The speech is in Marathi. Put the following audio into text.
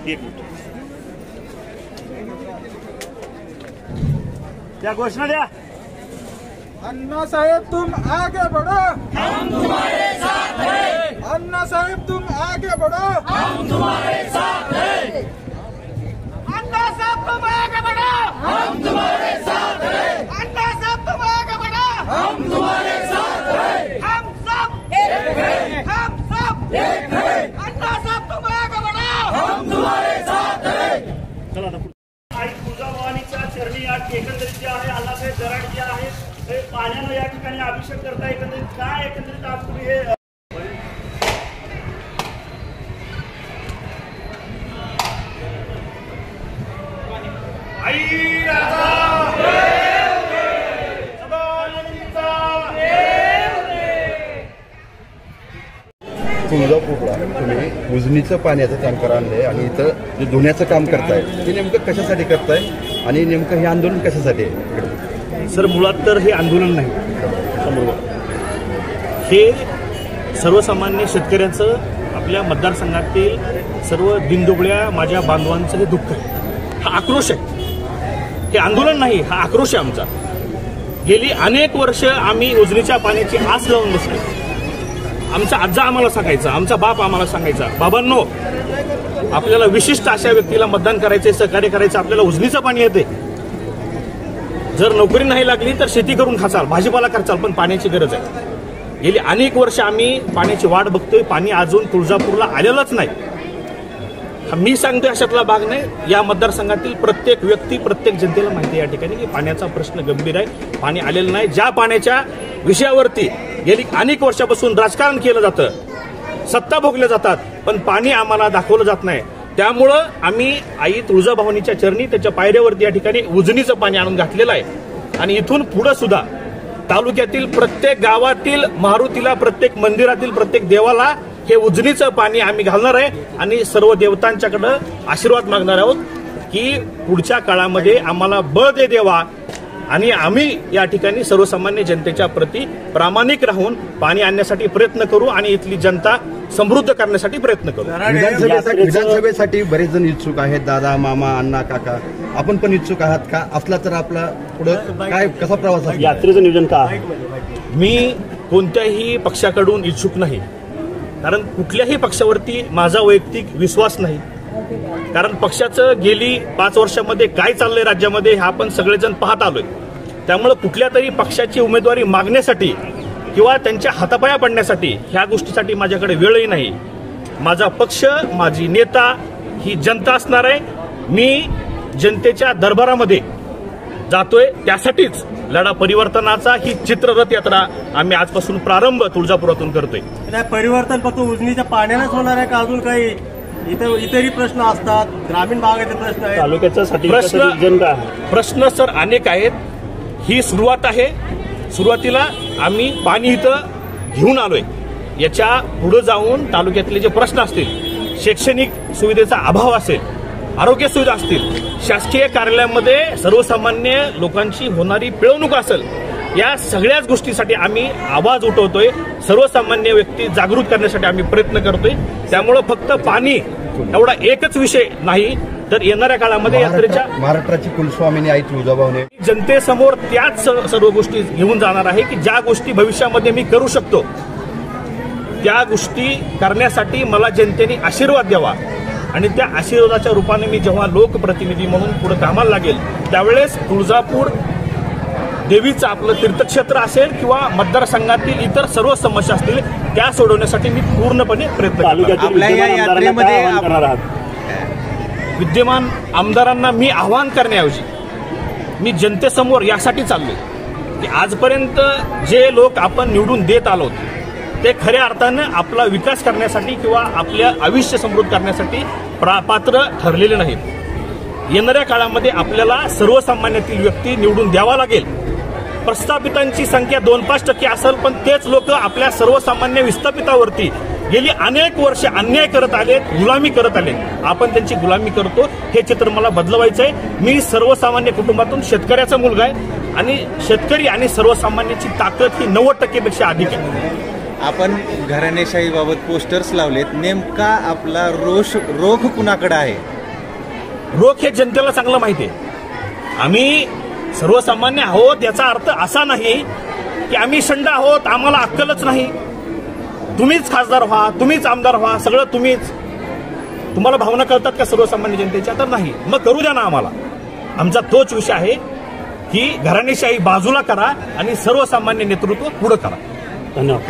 एक मिनिट क्या घोषणा द्या। अन्ना साहेब तुम आगे बढ़ो, हम तुम्हारे साथ हैं। अन्ना साहेब तुम आगे बढ़ो, हम तुम्हारे साथ हैं। अन्ना साहब तुम आगे बढ़ो, हम तुम्हारे साथ हैं। अन्ना साहब तुम आगे बढ़ो, हम तुम्हारे साथ हैं। हम सब एक हैं, हम सब एक हैं। अन्ना साहब तुम आगे बढ़ो, हम तुम्हारे साथ हैं। चला आता आई तुळजाभवानीच्या चरणी या एकंदरीत जे आहे अण्णासाहेब जराड जे आहे हे पाण्यानं या ठिकाणी अभिषेक करता एकंदरीत काय एकंदरीत आज तुम्ही हे आई राजा तुळजापूरला तुम्ही उजनीचं पाण्याचं टँकर आणलंय आणि इथं जे धुण्याचं काम करताय ते नेमकं कशासाठी करताय आणि नेमकं हे आंदोलन कशासाठी आहे? सर मुळात तर हे आंदोलन नाही, हे सर्वसामान्य शेतकऱ्यांचं आपल्या मतदारसंघातील सर्व दिनदुबळ्या माझ्या बांधवांचं हे दुःख आहे, हा आक्रोश आहे। हे आंदोलन नाही, हा आक्रोश आहे आमचा। गेली अनेक वर्ष आम्ही उजनीच्या पाण्याची आस लावून बसलो। आमचा आजा आम्हाला सांगायचा, आमचा बाप आम्हाला सांगायचा, बाबांनो आपल्याला विशिष्ट अशा व्यक्तीला मतदान करायचे, सहकार्य करायचं, आपल्याला उजनीचं पाणी येते। जर नोकरी नाही लागली तर शेती करून खाचाल, भाजीपाला करचाल, पण पाण्याची गरज आहे। गेली अनेक वर्ष आम्ही पाण्याची वाट बघतोय, पाणी अजून तुळजापूरला आलेलंच नाही। मी सांगतोय अशातला भाग नाही, या मतदारसंघातील प्रत्येक व्यक्ती, प्रत्येक जनतेला माहिती आहे या ठिकाणी की पाण्याचा प्रश्न गंभीर आहे, पाणी आलेलं नाही। ज्या पाण्याच्या विषयावरती गेली अनेक वर्षापासून राजकारण केलं जातं, सत्ता भोगल्या जातात, पण पाणी आम्हाला दाखवलं जात नाही। त्यामुळं आम्ही आई तुळजाभवानीच्या चरणी त्याच्या पायऱ्यावरती या ठिकाणी उजनीचं पाणी आणून घातलेलं आहे आणि इथून पुढे सुद्धा तालुक्यातील प्रत्येक गावातील मारुतीला, प्रत्येक मंदिरातील प्रत्येक देवाला हे उजनीचं पाणी आम्ही घालणार आहे आणि सर्व देवतांच्याकडे आशीर्वाद मागणार आहोत की पुढच्या काळामध्ये आम्हाला बळ दे देवा आणि आम्ही या ठिकाणी सर्वसामान्य जनतेच्या प्रती प्रामाणिक राहून पाणी आणण्यासाठी प्रयत्न करू आणि इथली जनता समृद्ध करण्यासाठी प्रयत्न करू। विधानसभेसाठी बरेच जण इच्छुक आहेत, दादा, मामा, अण्णा, काका, आपण पण इच्छुक आहात का? असला तर आपला पुढे काय कसा प्रवास आहे? यात्रेचं नियोजन का? मी कोणत्याही पक्षाकडून इच्छुक नाही, कारण कुठल्याही पक्षावरती माझा वैयक्तिक विश्वास नाही। कारण पक्षाचं गेली 5 वर्षामध्ये काय चाललंय राज्यामध्ये हे आपण सगळेजण पाहत आलोय। त्यामुळे कुठल्या तरी पक्षाची उमेदवारी मागण्यासाठी किंवा त्यांच्या हातापाया पडण्यासाठी ह्या गोष्टीसाठी माझ्याकडे वेळही नाही। माझा पक्ष, माझी नेता ही जनता असणार आहे। मी जनतेच्या दरबारामध्ये जातोय, त्यासाठीच लढा परिवर्तनाचा ही चित्ररथ यात्रा आम्ही आजपासून प्रारंभ तुळजापुरातून करतोय। परिवर्तन फक्त उजनीच्या पाण्यानेच होणार आहे का अजून काही इतरही प्रश्न असतात? ग्रामीण भागाचे प्रश्न आहेत, तालुक्याचा प्रश्न सर अनेक आहेत। ही सुरुवात आहे, सुरुवातीला आम्ही पाणी इथं घेऊन आलोय। याच्या पुढे जाऊन तालुक्यातले जे प्रश्न असतील, शैक्षणिक सुविधेचा अभाव असेल, आरोग्य सुविधा असतील, शासकीय कार्यालयामध्ये सर्वसामान्य लोकांची होणारी पिळवणूक असेल, या सगळ्याच गोष्टीसाठी आम्ही आवाज उठवतोय। सर्वसामान्य व्यक्ती जागृत करण्यासाठी आम्ही प्रयत्न करतोय। त्यामुळे फक्त पाणी एवढा एकच विषय नाही, तर येणाऱ्या काळामध्ये यात्रेच्या महाराष्ट्राची कुलस्वामिनी आई तुळजाभवानी जनतेसमोर त्याच सर्व गोष्टी घेऊन जाणार आहे की ज्या गोष्टी भविष्यामध्ये मी करू शकतो, त्या गोष्टी करण्यासाठी मला जनतेने आशीर्वाद द्यावा आणि त्या आशीर्वादाच्या रूपाने मी जेव्हा लोकप्रतिनिधी म्हणून पुढे कामाला लागेल, त्यावेळेस तुळजापूर देवीचं आपलं तीर्थक्षेत्र असेल किंवा मतदारसंघातील इतर सर्व समस्या असतील त्या सोडवण्यासाठी मी पूर्णपणे प्रयत्न करणार। विद्यमान आमदारांना मी आवाहन करण्याऐवजी मी जनतेसमोर यासाठी चाललोय की आजपर्यंत जे लोक आपण निवडून देत आलो ते खऱ्या अर्थानं आपला विकास करण्यासाठी किंवा आपल्या आयुष्य समृद्ध करण्यासाठी पात्र ठरलेले नाहीत। येणाऱ्या काळामध्ये आपल्याला सर्वसामान्यातील व्यक्ती निवडून द्यावा लागेल। प्रस्थापितांची संख्या 2-5% असेल, पण तेच लोक आपल्या सर्वसामान्य विस्थापितावरती गेली अनेक वर्ष अन्याय करत आलेत, गुलामी करत आलेत। आपण त्यांची गुलामी करतो, हे चित्र मला बदलवायचं आहे। मी सर्वसामान्य कुटुंबातून शेतकऱ्याचा मुलगा आहे आणि शेतकरी आणि सर्वसामान्याची ताकद ही 90% पेक्षा अधिक आहे। आपण घराणेशाहीबाबत पोस्टर्स लावलेत, नेमका आपला रोख कुणाकडे आहे? रोग हे जनतेला चांगलं माहिती आहे. आम्ही सर्वसामान्य आहोत याचा अर्थ असा नाही की आम्ही शंड आहोत, आम्हाला अक्कलच नाही. तुम्हीच खासदार व्हा, तुम्हीच आमदार व्हा, सगळं तुम्हीच. तुम्हाला भावना कळतात का सर्वसामान्य जनतेच्या? तर नाही. मग करू द्या ना आम्हाला. आमचा तोच विषय आहे की घराणेशाही बाजूला करा आणि सर्वसामान्य नेतृत्व पुढे करा. धन्यवाद.